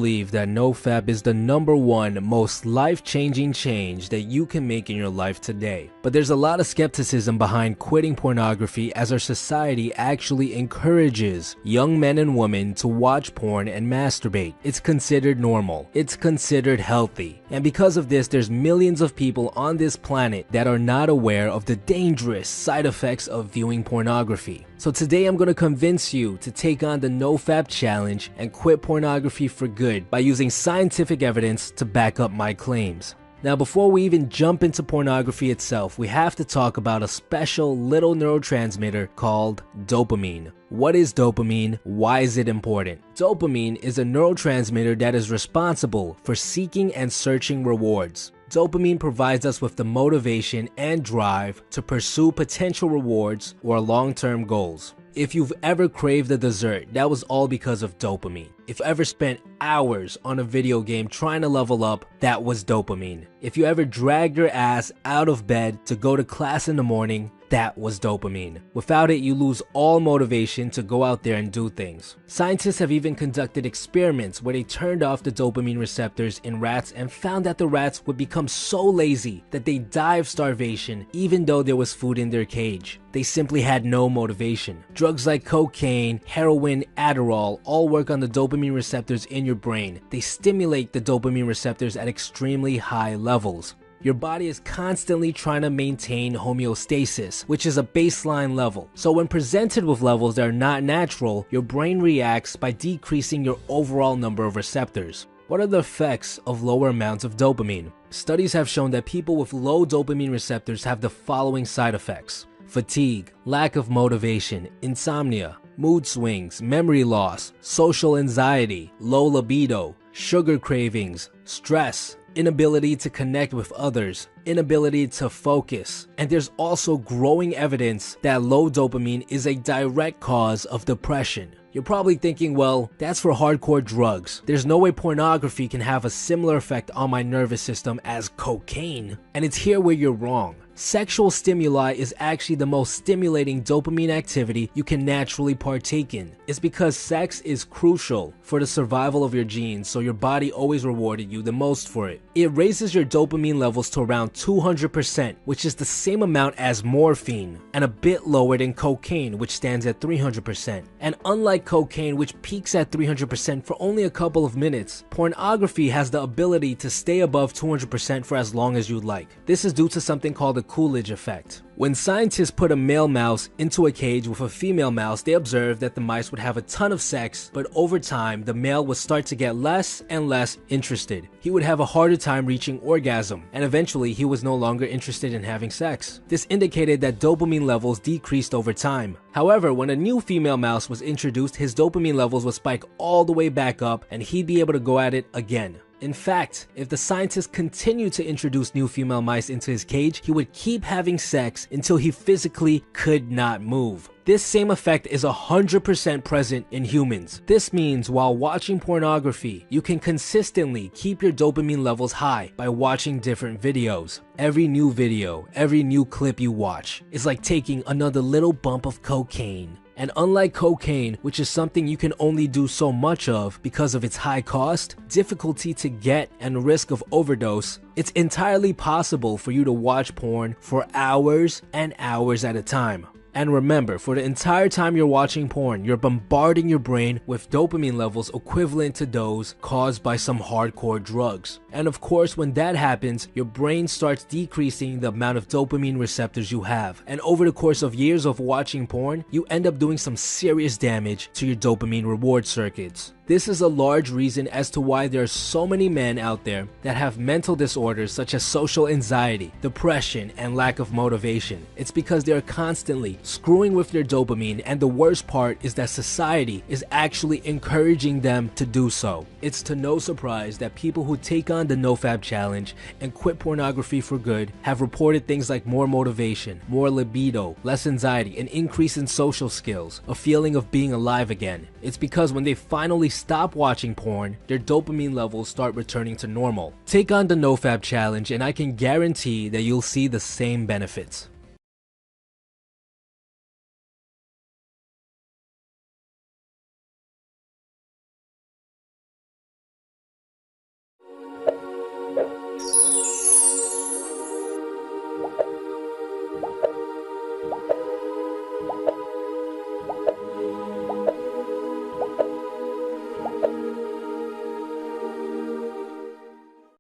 Believe that NoFap is the #1 most life-changing change that you can make in your life today. But there's a lot of skepticism behind quitting pornography, as our society actually encourages young men and women to watch porn and masturbate. It's considered normal. It's considered healthy. And because of this, there's millions of people on this planet that are not aware of the dangerous side effects of viewing pornography. So today I'm going to convince you to take on the NoFap challenge and quit pornography for good by using scientific evidence to back up my claims. Now, before we even jump into pornography itself, we have to talk about a special little neurotransmitter called dopamine. What is dopamine? Why is it important? Dopamine is a neurotransmitter that is responsible for seeking and searching rewards. Dopamine provides us with the motivation and drive to pursue potential rewards or long-term goals. If you've ever craved a dessert, that was all because of dopamine. If you ever spent hours on a video game trying to level up, that was dopamine. If you ever dragged your ass out of bed to go to class in the morning, that was dopamine. Without it, you lose all motivation to go out there and do things. Scientists have even conducted experiments where they turned off the dopamine receptors in rats and found that the rats would become so lazy that they die of starvation even though there was food in their cage. They simply had no motivation. Drugs like cocaine, heroin, Adderall all work on the dopamine receptors in your brain. They stimulate the dopamine receptors at extremely high levels. Your body is constantly trying to maintain homeostasis, which is a baseline level. So when presented with levels that are not natural, your brain reacts by decreasing your overall number of receptors. What are the effects of lower amounts of dopamine? Studies have shown that people with low dopamine receptors have the following side effects: fatigue, lack of motivation, insomnia, mood swings, memory loss, social anxiety, low libido, sugar cravings, stress, inability to connect with others, inability to focus. And there's also growing evidence that low dopamine is a direct cause of depression. You're probably thinking, well, that's for hardcore drugs. There's no way pornography can have a similar effect on my nervous system as cocaine. And it's here where you're wrong. Sexual stimuli is actually the most stimulating dopamine activity you can naturally partake in. It's because sex is crucial for the survival of your genes, so your body always rewarded you the most for it. It raises your dopamine levels to around 200%, which is the same amount as morphine, and a bit lower than cocaine, which stands at 300%. And unlike cocaine, which peaks at 300% for only a couple of minutes, pornography has the ability to stay above 200% for as long as you'd like. This is due to something called the Coolidge effect. When scientists put a male mouse into a cage with a female mouse, they observed that the mice would have a ton of sex, but over time, the male would start to get less and less interested. He would have a harder time reaching orgasm, and eventually he was no longer interested in having sex. This indicated that dopamine levels decreased over time. However, when a new female mouse was introduced, his dopamine levels would spike all the way back up, and he'd be able to go at it again. In fact, if the scientist continued to introduce new female mice into his cage, he would keep having sex until he physically could not move. This same effect is 100% present in humans. This means while watching pornography, you can consistently keep your dopamine levels high by watching different videos. Every new video, every new clip you watch is like taking another little bump of cocaine. And unlike cocaine, which is something you can only do so much of because of its high cost, difficulty to get, and risk of overdose, it's entirely possible for you to watch porn for hours and hours at a time. And remember, for the entire time you're watching porn, you're bombarding your brain with dopamine levels equivalent to those caused by some hardcore drugs. And of course, when that happens, your brain starts decreasing the amount of dopamine receptors you have. And over the course of years of watching porn, you end up doing some serious damage to your dopamine reward circuits. This is a large reason as to why there are so many men out there that have mental disorders such as social anxiety, depression, and lack of motivation. It's because they are constantly screwing with their dopamine, and the worst part is that society is actually encouraging them to do so. It's to no surprise that people who take on the NoFap challenge and quit pornography for good have reported things like more motivation, more libido, less anxiety, an increase in social skills, a feeling of being alive again. It's because when they finally stop watching porn, their dopamine levels start returning to normal. Take on the NoFap challenge and I can guarantee that you'll see the same benefits.